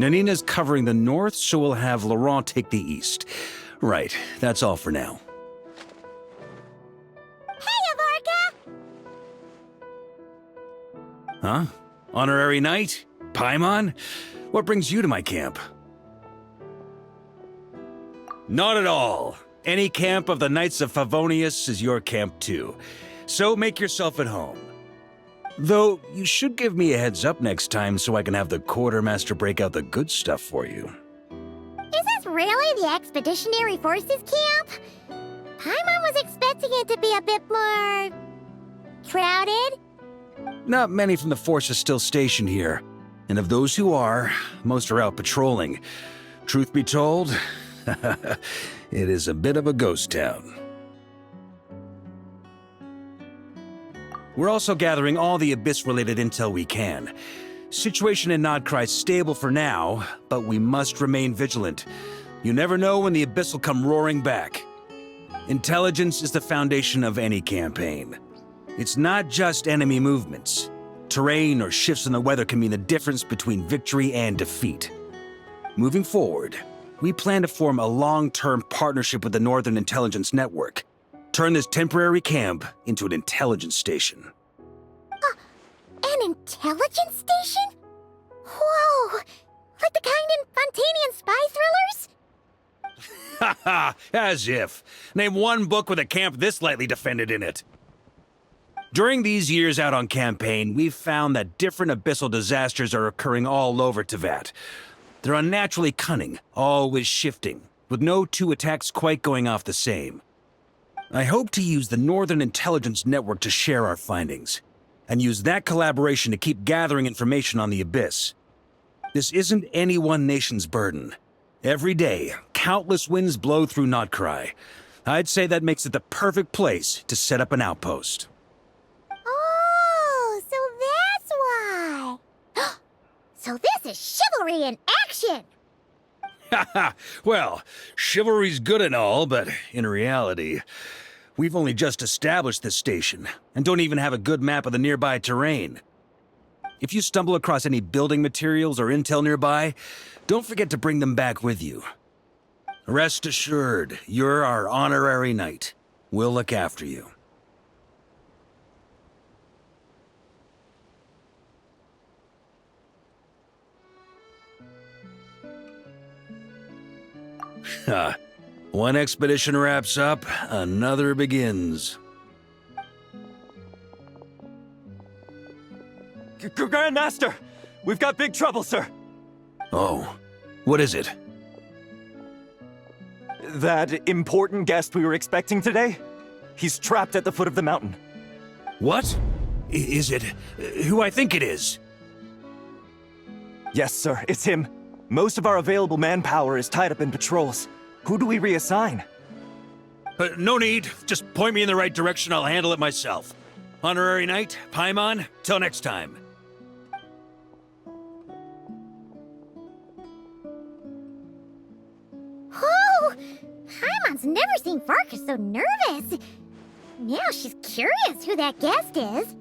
Nanina's covering the north, so we'll have Laurent take the east. Right, that's all for now. Hey, Varka! Huh? Honorary Knight? Paimon? What brings you to my camp? Not at all. Any camp of the Knights of Favonius is your camp too. So make yourself at home. Though, you should give me a heads up next time so I can have the quartermaster break out the good stuff for you. Is this really the Expeditionary Forces camp? Paimon was expecting it to be a bit more... crowded? Not many from the force are still stationed here. And of those who are, most are out patrolling. Truth be told, it is a bit of a ghost town. We're also gathering all the Abyss-related intel we can. Situation in Nod-Krai is stable for now, but we must remain vigilant. You never know when the Abyss will come roaring back. Intelligence is the foundation of any campaign. It's not just enemy movements. Terrain or shifts in the weather can mean the difference between victory and defeat. Moving forward, we plan to form a long-term partnership with the Northern Intelligence Network. Turn this temporary camp into an intelligence station. An intelligence station? Whoa! Like the kind in Fontanian spy thrillers? Haha, as if. Name one book with a camp this lightly defended in it. During these years out on campaign, we've found that different abyssal disasters are occurring all over Teyvat. They're unnaturally cunning, always shifting, with no two attacks quite going off the same. I hope to use the Northern Intelligence Network to share our findings, and use that collaboration to keep gathering information on the Abyss. This isn't any one nation's burden. Every day, countless winds blow through Nod-Krai. I'd say that makes it the perfect place to set up an outpost. Oh, so that's why. So this is chivalry in action! Haha, well, chivalry's good and all, but in reality, we've only just established this station, and don't even have a good map of the nearby terrain. If you stumble across any building materials or intel nearby, don't forget to bring them back with you. Rest assured, you're our honorary knight. We'll look after you. One expedition wraps up, another begins. Grandmaster! We've got big trouble, sir! Oh, what is it? That important guest we were expecting today? He's trapped at the foot of the mountain. What? Is it who I think it is? Yes, sir, it's him. Most of our available manpower is tied up in patrols. Who do we reassign? No need. Just point me in the right direction. I'll handle it myself. Honorary Knight, Paimon, till next time. Oh! Paimon's never seen Varka so nervous. Now she's curious who that guest is.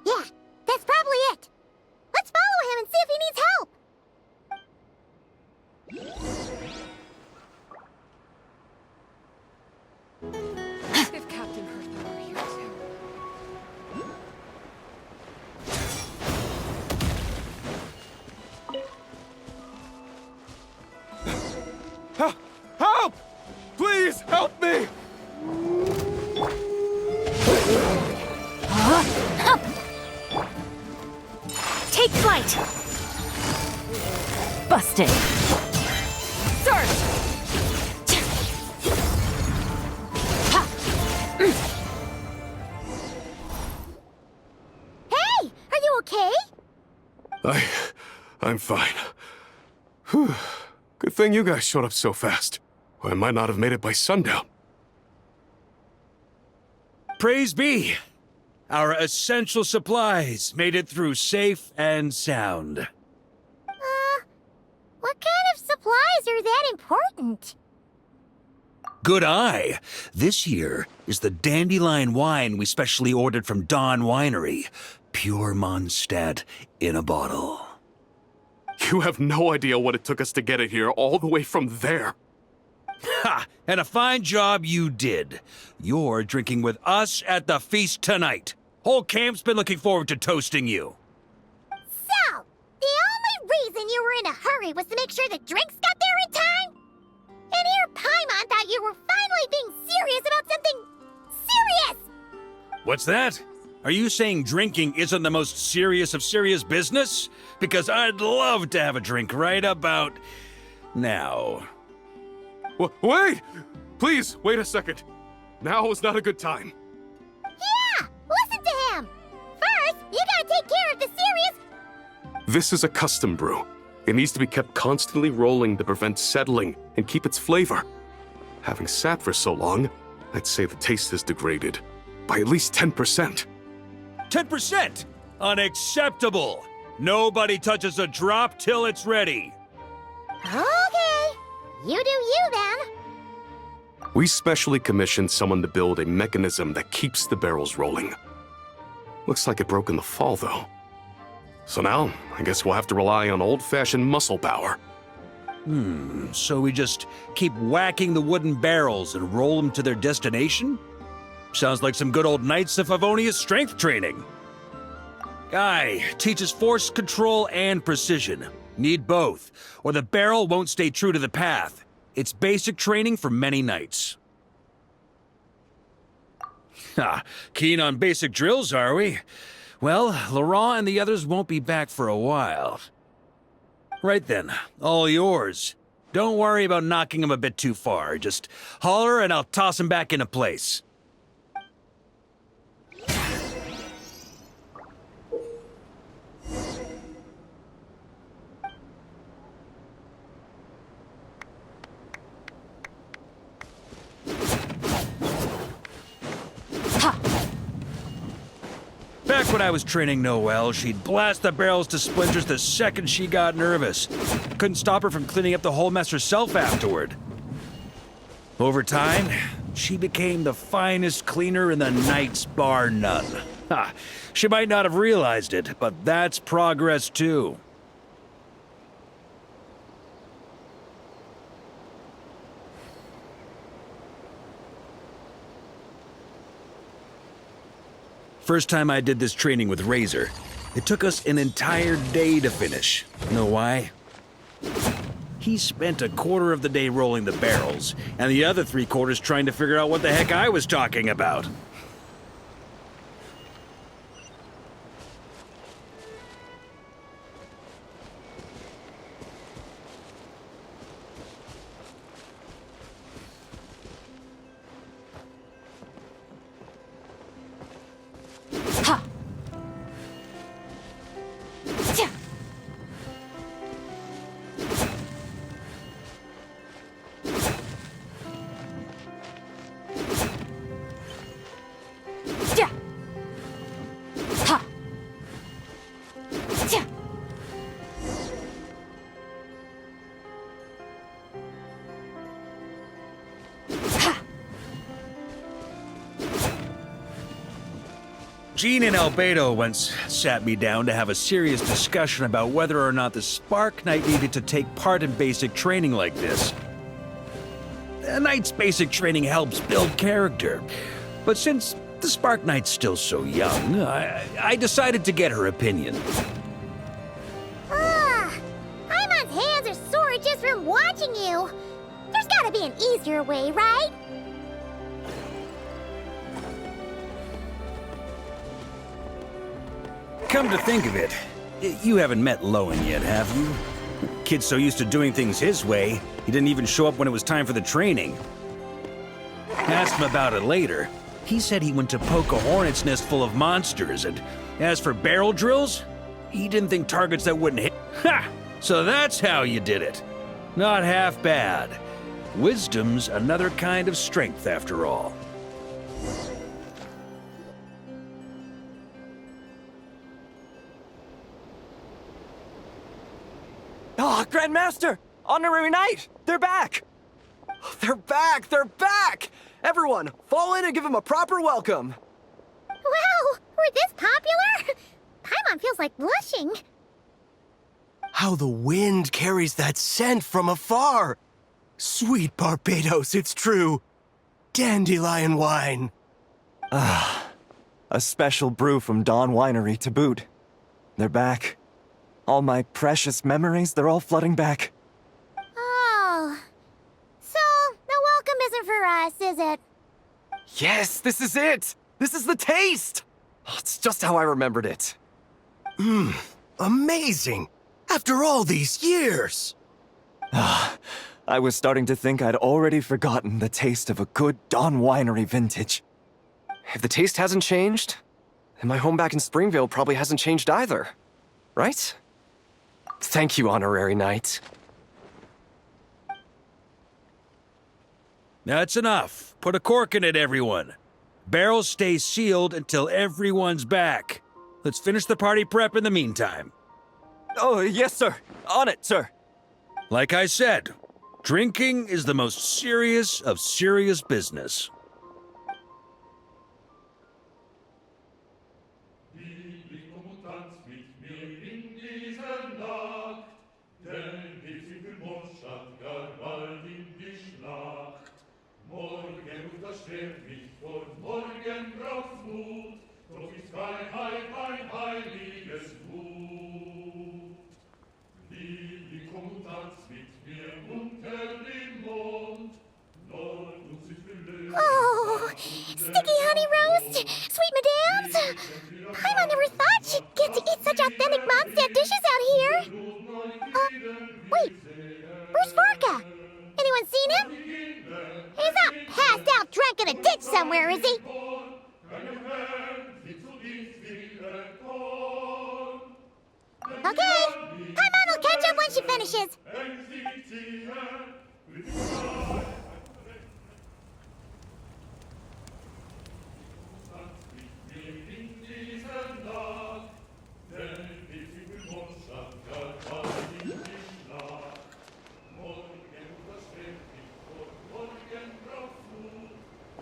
Yeah, that's probably it. Let's follow him and see if he needs help. If Captain Hertha were here too. Help! Please, help me! Take flight! Busted! Surge! Hey, are you okay? I'm fine. Whew. Good thing you guys showed up so fast. Or I might not have made it by sundown. Praise be! Our essential supplies made it through safe and sound. What kind of supplies are that important? Good eye! This here is the dandelion wine we specially ordered from Dawn Winery. Pure Mondstadt in a bottle. You have no idea what it took us to get it here all the way from there. Ha! And a fine job you did. You're drinking with us at the feast tonight. Whole camp's been looking forward to toasting you. So, the only reason you were in a hurry was to make sure the drinks got there in time? And here Paimon thought you were finally being serious about something serious! What's that? Are you saying drinking isn't the most serious of serious business? Because I'd love to have a drink right about now. Wait! Please, wait a second. Now is not a good time. Yeah! Listen to him! First, you gotta take care of the serious... This is a custom brew. It needs to be kept constantly rolling to prevent settling and keep its flavor. Having sat for so long, I'd say the taste is degraded by at least 10%. 10%! Unacceptable! Nobody touches a drop till it's ready. Okay. You do you, then. We specially commissioned someone to build a mechanism that keeps the barrels rolling. Looks like it broke in the fall, though. So now, I guess we'll have to rely on old-fashioned muscle power. So we just keep whacking the wooden barrels and roll them to their destination? Sounds like some good old Knights of Favonius strength training. Guy teaches force control and precision. Need both, or the barrel won't stay true to the path. It's basic training for many knights. Ha, keen on basic drills, are we? Well, Laurent and the others won't be back for a while. Right then, all yours. Don't worry about knocking him a bit too far. Just holler and I'll toss him back into place. Back when I was training Noelle, she'd blast the barrels to splinters the second she got nervous. Couldn't stop her from cleaning up the whole mess herself afterward. Over time, she became the finest cleaner in the Knights, bar none. Ha! She might not have realized it, but that's progress too. First time I did this training with Razor, it took us an entire day to finish. Know why? He spent a quarter of the day rolling the barrels, and the other 3/4 trying to figure out what the heck I was talking about. Ha! Tja! Tja! Ha! Tja! Ha! Jean and Albedo once sat me down to have a serious discussion about whether or not the Spark Knight needed to take part in basic training like this. A Knight's basic training helps build character, but since the Spark Knight's still so young, I decided to get her opinion. Paimon's hands are sore just from watching you. There's gotta be an easier way, right? Come to think of it, you haven't met Lowen yet, have you? Kid's so used to doing things his way, he didn't even show up when it was time for the training. Asked him about it later. He said he went to poke a hornet's nest full of monsters, and as for barrel drills, he didn't think targets that wouldn't hit. Ha! So that's how you did it. Not half bad. Wisdom's another kind of strength, after all. Ah, Grandmaster! Honorary Knight! They're back! They're back! They're back! Everyone, fall in and give them a proper welcome. Wow, we're this popular? Paimon feels like blushing. How the wind carries that scent from afar. Sweet Barbados, it's true. Dandelion wine. A special brew from Dawn Winery to boot. They're back. All my precious memories, they're all flooding back. Oh. So, the welcome isn't for us, is it? Yes, this is it! This is the taste! Oh, it's just how I remembered it. Amazing! After all these years! I was starting to think I'd already forgotten the taste of a good Dawn Winery vintage. If the taste hasn't changed, then my home back in Springvale probably hasn't changed either. Right? Thank you, Honorary Knight. That's enough. Put a cork in it, everyone. Barrels stay sealed until everyone's back. Let's finish the party prep in the meantime. Oh, yes, sir. On it, sir. Like I said, drinking is the most serious of serious business. Oh, sticky honey roast, sweet madams. Paimon never thought she'd get to eat such authentic Mondstadt dishes out here. Wait, where's Varka? Anyone seen him? He's not passed out drunk in a ditch somewhere, is he? Okay, Paimon will catch up when she finishes.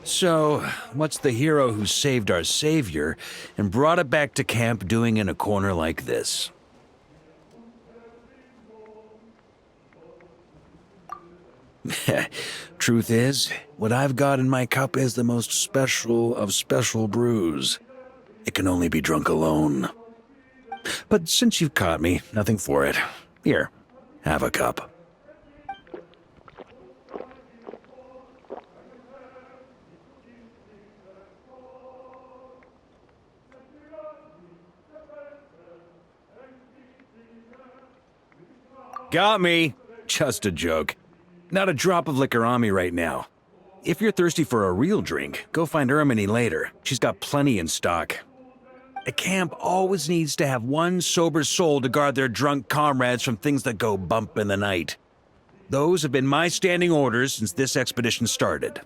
So, what's the hero who saved our savior and brought it back to camp doing in a corner like this? Truth is, what I've got in my cup is the most special of special brews. It can only be drunk alone. But since you've caught me, nothing for it. Here, have a cup. Got me. Just a joke. Not a drop of liquor on me right now. If you're thirsty for a real drink, go find Ermini later. She's got plenty in stock. A camp always needs to have one sober soul to guard their drunk comrades from things that go bump in the night. Those have been my standing orders since this expedition started.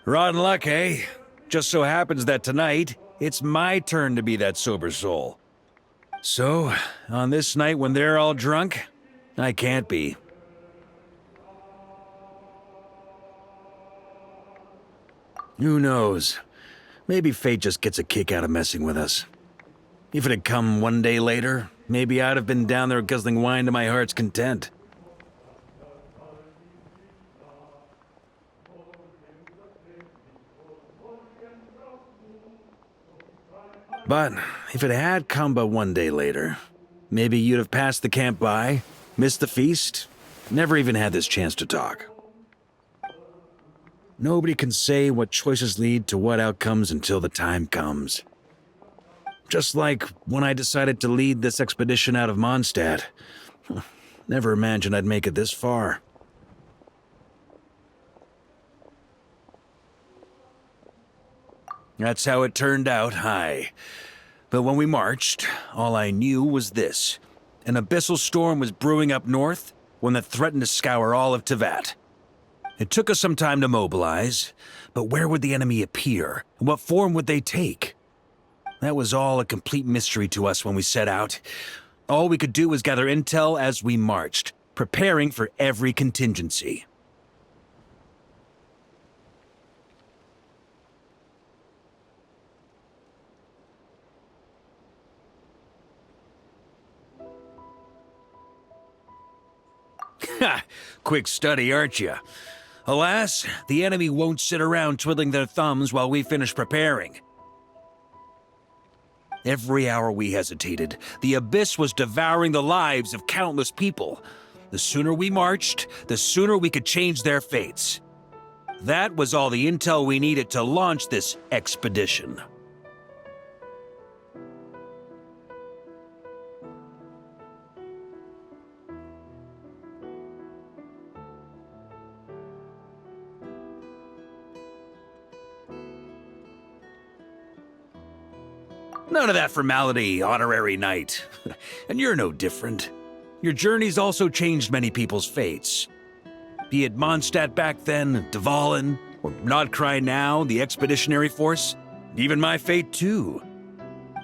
Rotten luck, eh? Just so happens that tonight, it's my turn to be that sober soul. So, on this night when they're all drunk, I can't be. Who knows? Maybe fate just gets a kick out of messing with us. If it had come one day later, maybe I'd have been down there guzzling wine to my heart's content. But if it had come but one day later, maybe you'd have passed the camp by, missed the feast, never even had this chance to talk. Nobody can say what choices lead to what outcomes until the time comes. Just like when I decided to lead this expedition out of Mondstadt. Never imagined I'd make it this far. That's how it turned out, aye. But when we marched, all I knew was this. An abyssal storm was brewing up north, one that threatened to scour all of Teyvat. It took us some time to mobilize, but where would the enemy appear, and what form would they take? That was all a complete mystery to us when we set out. All we could do was gather intel as we marched, preparing for every contingency. Ha! Quick study, aren't you? Alas, the enemy won't sit around twiddling their thumbs while we finish preparing. Every hour we hesitated, the abyss was devouring the lives of countless people. The sooner we marched, the sooner we could change their fates. That was all the intel we needed to launch this expedition. None of that formality, honorary knight. And you're no different. Your journey's also changed many people's fates. Be it Mondstadt back then, Dvalin, or Nod-Krai now, the expeditionary force. Even my fate, too.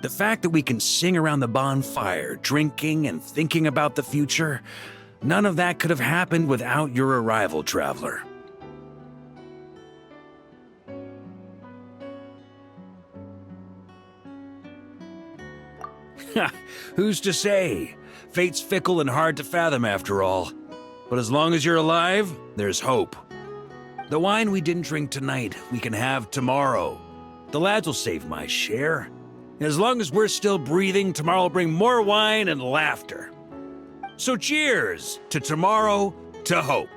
The fact that we can sing around the bonfire, drinking and thinking about the future, none of that could have happened without your arrival, traveler. Who's to say? Fate's fickle and hard to fathom after all. But as long as you're alive, there's hope. The wine we didn't drink tonight, we can have tomorrow. The lads will save my share. As long as we're still breathing, tomorrow will bring more wine and laughter. So cheers to tomorrow, to hope.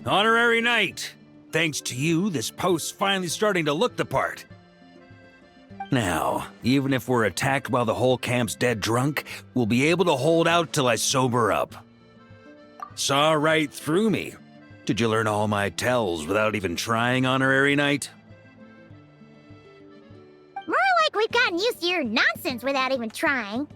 Honorary Knight! Thanks to you, this post's finally starting to look the part. Now, even if we're attacked while the whole camp's dead drunk, we'll be able to hold out till I sober up. Saw right through me. Did you learn all my tells without even trying, Honorary Knight? More like we've gotten used to your nonsense without even trying.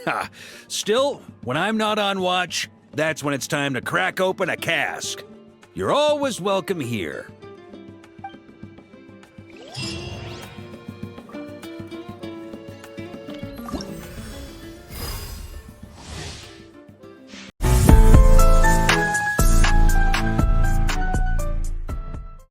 Ha! Still, when I'm not on watch, that's when it's time to crack open a cask. You're always welcome here.